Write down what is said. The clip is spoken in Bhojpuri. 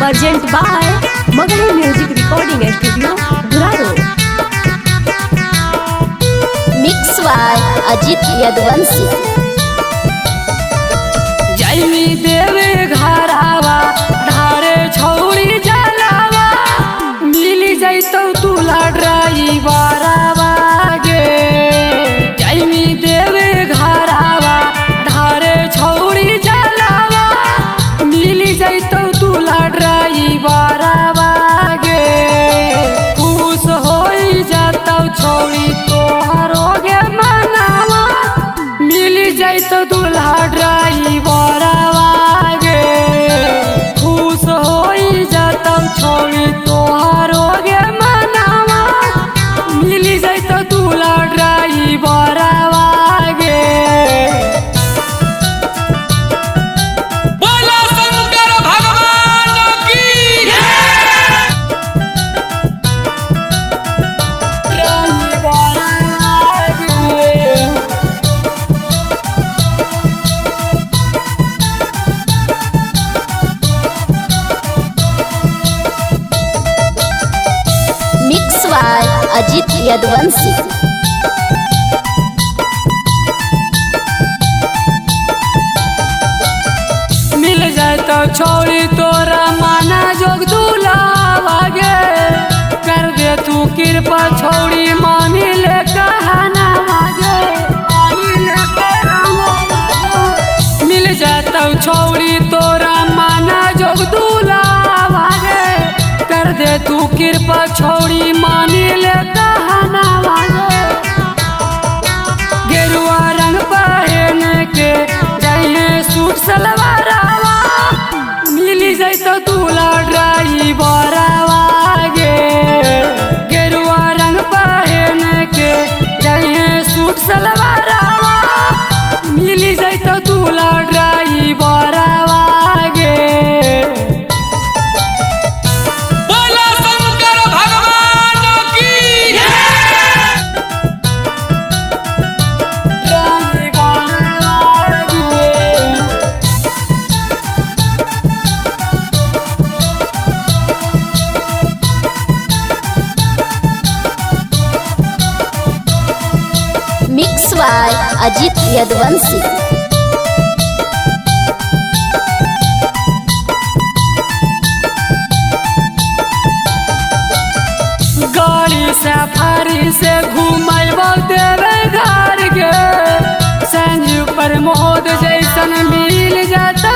Present by Magahi Music Recording Studio, Duraro. Mix by Ajit Yadvanshi. जैमी देवे घरावा धारे छौड़ी जलावा मिली जैतौ तुला ड्राइवरवा गे। जैमी देवे घरावा धारे छौड़ी जलावा मिली जैतौ तुला ड्राइवरवा गे। खुश होई जातौ छौड़ी तोहरो गे मनावा मिली जैतौ दुल्हा ड्राइवरवा गे। खुश होई जातौ छौड़ी तोहरो गे मनावा मिली जैतौ दुल्हा ड्राइवरवा गे। बोला शंकर भगवान की Mix by Ajit Yadvanshi. मिल जाता छौड़ी तोरा माना जोग दुलावा गे। कर दे तू कृपा छौड़ी मानी ले कहना गे। मिल जाता छौड़ी तोरा माना जोग दुलावा गे। कर दे तू कृपा छौड़ी मानी ले कहना गे। गेरुआ रंग पहन के जाइए सूट सलवारवा मिली जैतो दूल्हा ड्राइवरवा गे। गेरुआ रंग पहन के जाइए सूट सलवारवा मिली जैतो दूल्हा ड्राइवरवा गे। बोला शंकर भगवान की Mix by Ajit Yadvanshi. गाड़ी सफारी से घूमब देवे घर गे। संजीव प्रमोद जैसन मिल जाता